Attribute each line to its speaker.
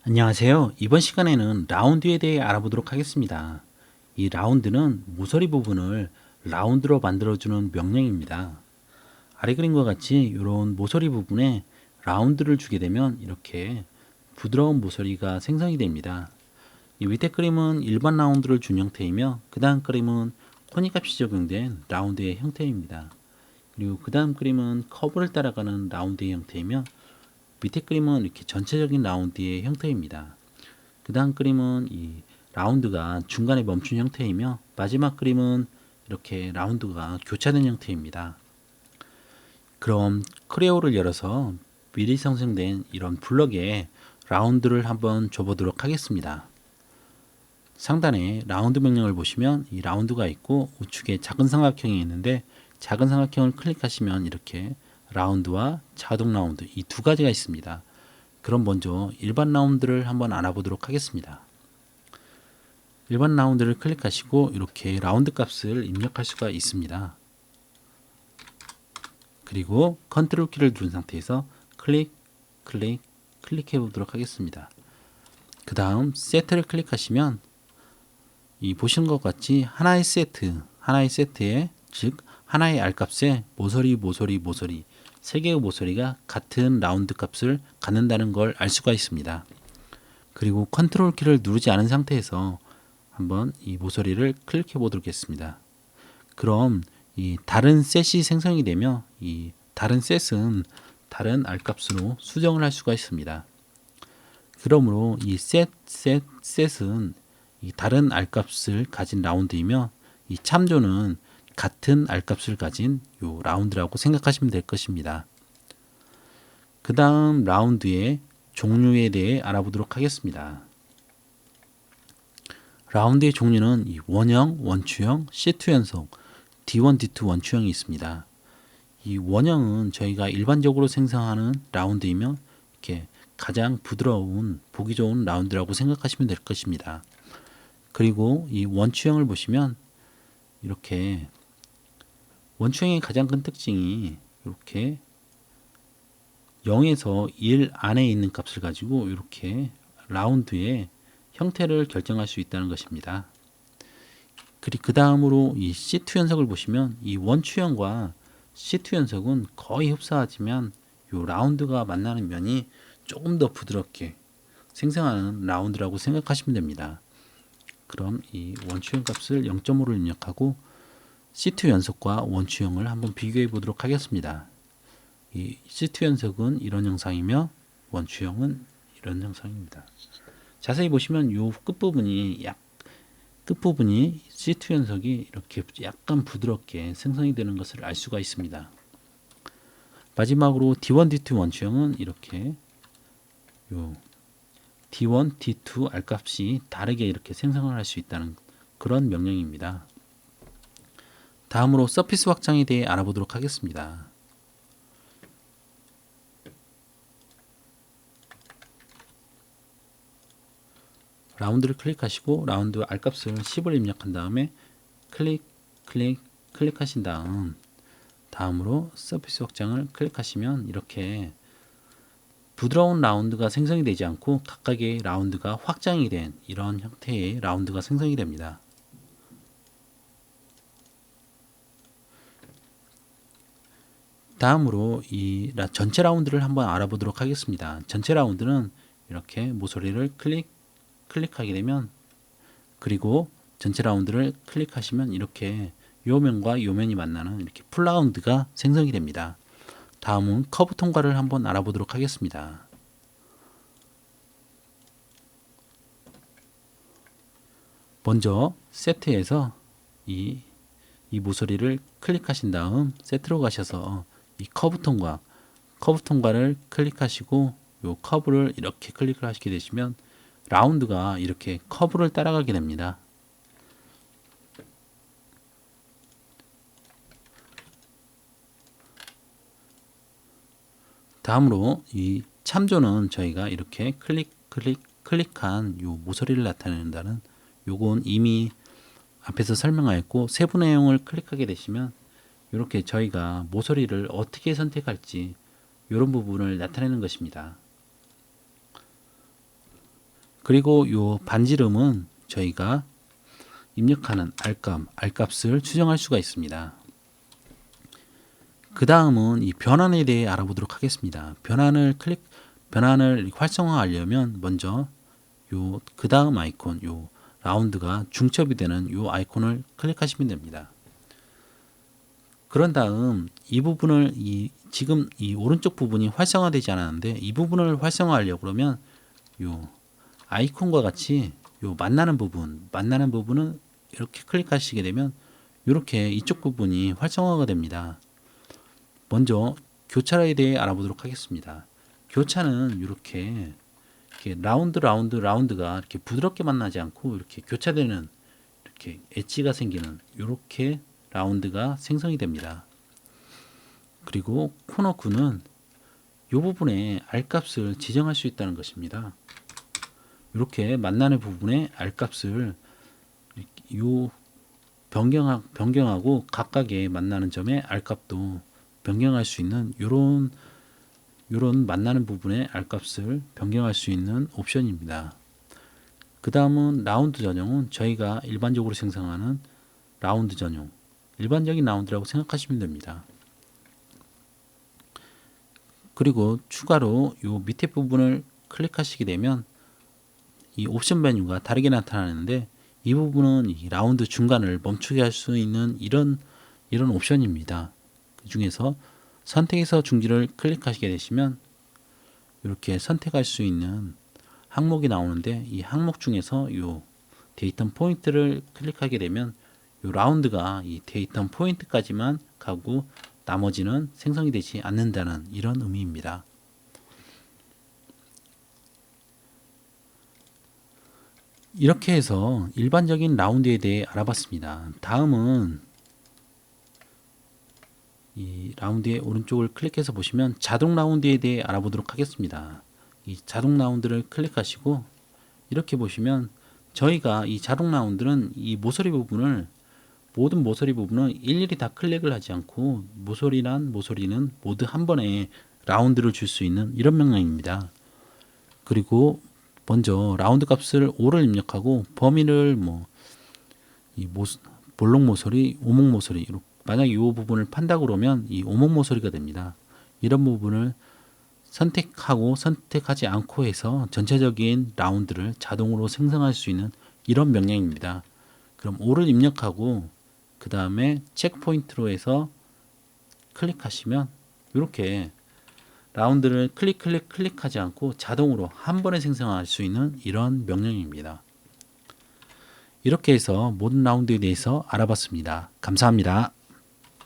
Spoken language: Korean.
Speaker 1: 안녕하세요. 이번 시간에는 라운드에 대해 알아보도록 하겠습니다. 이 라운드는 모서리 부분을 라운드로 만들어주는 명령입니다. 아래 그림과 같이 이런 모서리 부분에 라운드를 주게 되면 이렇게 부드러운 모서리가 생성이 됩니다. 이 밑에 그림은 일반 라운드를 준 형태이며 그 다음 그림은 코닉 값이 적용된 라운드의 형태입니다. 그리고 그 다음 그림은 커브를 따라가는 라운드의 형태이며 밑에 그림은 이렇게 전체적인 라운드의 형태입니다. 그 다음 그림은 이 라운드가 중간에 멈춘 형태이며 마지막 그림은 이렇게 라운드가 교차된 형태입니다. 그럼 크레오를 열어서 미리 생성된 이런 블럭에 라운드를 한번 줘보도록 하겠습니다. 상단에 라운드 명령을 보시면 이 라운드가 있고 우측에 작은 삼각형이 있는데 작은 삼각형을 클릭하시면 이렇게 라운드와 자동 라운드 이 두 가지가 있습니다. 그럼 먼저 일반 라운드를 한번 알아보도록 하겠습니다. 일반 라운드를 클릭하시고 이렇게 라운드 값을 입력할 수가 있습니다. 그리고 컨트롤 키를 누른 상태에서 클릭해 보도록 하겠습니다. 그 다음 세트를 클릭하시면 이 보시는 것 같이 하나의 세트에 즉 하나의 알값에 모서리 세 개의 모서리가 같은 라운드 값을 갖는다는 걸 알 수가 있습니다. 그리고 컨트롤 키를 누르지 않은 상태에서 한번 이 모서리를 클릭해 보도록 하겠습니다. 그럼 이 다른 셋이 생성이 되며 이 다른 셋은 다른 알값으로 수정을 할 수가 있습니다. 그러므로 이 셋은 이 다른 알값을 가진 라운드이며 이 참조는 같은 알값을 가진 요 라운드라고 생각하시면 될 것입니다. 그 다음 라운드의 종류에 대해 알아보도록 하겠습니다. 라운드의 종류는 이 원형, 원추형, C2 연속, D1, D2 원추형이 있습니다. 이 원형은 저희가 일반적으로 생성하는 라운드이며 이렇게 가장 부드러운 보기 좋은 라운드라고 생각하시면 될 것입니다. 그리고 이 원추형을 보시면 이렇게 원추형의 가장 큰 특징이 이렇게 0에서 1 안에 있는 값을 가지고 이렇게 라운드의 형태를 결정할 수 있다는 것입니다. 그리고 그 다음으로 이 C2 연속을 보시면 이 원추형과 C2 연속은 거의 흡사하지만 이 라운드가 만나는 면이 조금 더 부드럽게 생성하는 라운드라고 생각하시면 됩니다. 그럼 이 원추형 값을 0.5를 입력하고 C2 연속과 원추형을 한번 비교해 보도록 하겠습니다. 이 C2 연속은 이런 형상이며 원추형은 이런 형상입니다. 자세히 보시면 이 끝부분이 C2 연속이 이렇게 약간 부드럽게 생성이 되는 것을 알 수가 있습니다. 마지막으로 D1, D2 원추형은 이렇게 요 D1, D2 알값이 다르게 이렇게 생성을 할 수 있다는 그런 명령입니다. 다음으로 서피스 확장에 대해 알아보도록 하겠습니다. 라운드를 클릭하시고 라운드 알값을 10을 입력한 다음에 클릭하신 다음으로 서피스 확장을 클릭하시면 이렇게 부드러운 라운드가 생성이 되지 않고 각각의 라운드가 확장이 된 이런 형태의 라운드가 생성이 됩니다. 다음으로 이 전체 라운드를 한번 알아보도록 하겠습니다. 전체 라운드는 이렇게 모서리를 클릭하게 되면 그리고 전체 라운드를 클릭하시면 이렇게 요 면과 요 면이 만나는 이렇게 풀라운드가 생성이 됩니다. 다음은 커브 통과를 한번 알아보도록 하겠습니다. 먼저 세트에서 이 모서리를 클릭하신 다음 세트로 가셔서 이 커브 통과를 클릭하시고 요 커브를 이렇게 클릭을 하시게 되시면 라운드가 이렇게 커브를 따라가게 됩니다. 다음으로 이 참조는 저희가 이렇게 클릭한 요 모서리를 나타낸다는 요건 이미 앞에서 설명하였고 세부 내용을 클릭하게 되시면 이렇게 저희가 모서리를 어떻게 선택할지 이런 부분을 나타내는 것입니다. 그리고 요 반지름은 저희가 입력하는 알값을 추정할 수가 있습니다. 그 다음은 이 변환에 대해 알아보도록 하겠습니다. 변환을 활성화하려면 먼저 요 그 다음 아이콘, 요 라운드가 중첩이 되는 요 아이콘을 클릭하시면 됩니다. 그런 다음 이 부분을 지금 이 오른쪽 부분이 활성화되지 않았는데 이 부분을 활성화하려고 그러면 요 아이콘과 같이 요 만나는 부분은 이렇게 클릭하시게 되면 이렇게 이쪽 부분이 활성화가 됩니다. 먼저 교차에 대해 알아보도록 하겠습니다. 교차는 이렇게 라운드가 이렇게 부드럽게 만나지 않고 이렇게 교차되는 이렇게 엣지가 생기는 이렇게 라운드가 생성이 됩니다. 그리고 코너 9는 이 부분에 알값을 지정할 수 있다는 것입니다. 이렇게 만나는 부분에 알값을 요 변경하고 각각의 만나는 점의 알값도 변경할 수 있는 요런 만나는 부분의 알값을 변경할 수 있는 옵션입니다. 그 다음은 라운드 전용은 저희가 일반적으로 생성하는 라운드 전용, 일반적인 라운드라고 생각하시면 됩니다. 그리고 추가로 요 밑에 부분을 클릭하시게 되면 이 옵션 메뉴가 다르게 나타나는데 이 부분은 이 라운드 중간을 멈추게 할 수 있는 이런 옵션입니다. 그 중에서 선택에서 중지를 클릭하시게 되시면 이렇게 선택할 수 있는 항목이 나오는데 이 항목 중에서 이 데이터 포인트를 클릭하게 되면 이 라운드가 이 데이터 포인트까지만 가고 나머지는 생성이 되지 않는다는 이런 의미입니다. 이렇게 해서 일반적인 라운드에 대해 알아봤습니다. 다음은 이 라운드의 오른쪽을 클릭해서 보시면 자동 라운드에 대해 알아보도록 하겠습니다. 이 자동 라운드를 클릭하시고 이렇게 보시면 저희가 이 자동 라운드는 이 모든 모서리 부분은 일일이 다 클릭을 하지 않고 모서리는 모두 한 번에 라운드를 줄 수 있는 이런 명령입니다. 그리고 먼저 라운드 값을 5를 입력하고 범위를 볼록 모서리, 오목 모서리, 만약 이 부분을 판다 그러면 이 오목 모서리가 됩니다. 이런 부분을 선택하고 선택하지 않고 해서 전체적인 라운드를 자동으로 생성할 수 있는 이런 명령입니다. 그럼 5를 입력하고 그 다음에 체크 포인트로 해서 클릭하시면 이렇게 라운드를 클릭하지 않고 자동으로 한 번에 생성할 수 있는 이런 명령입니다. 이렇게 해서 모든 라운드에 대해서 알아봤습니다. 감사합니다.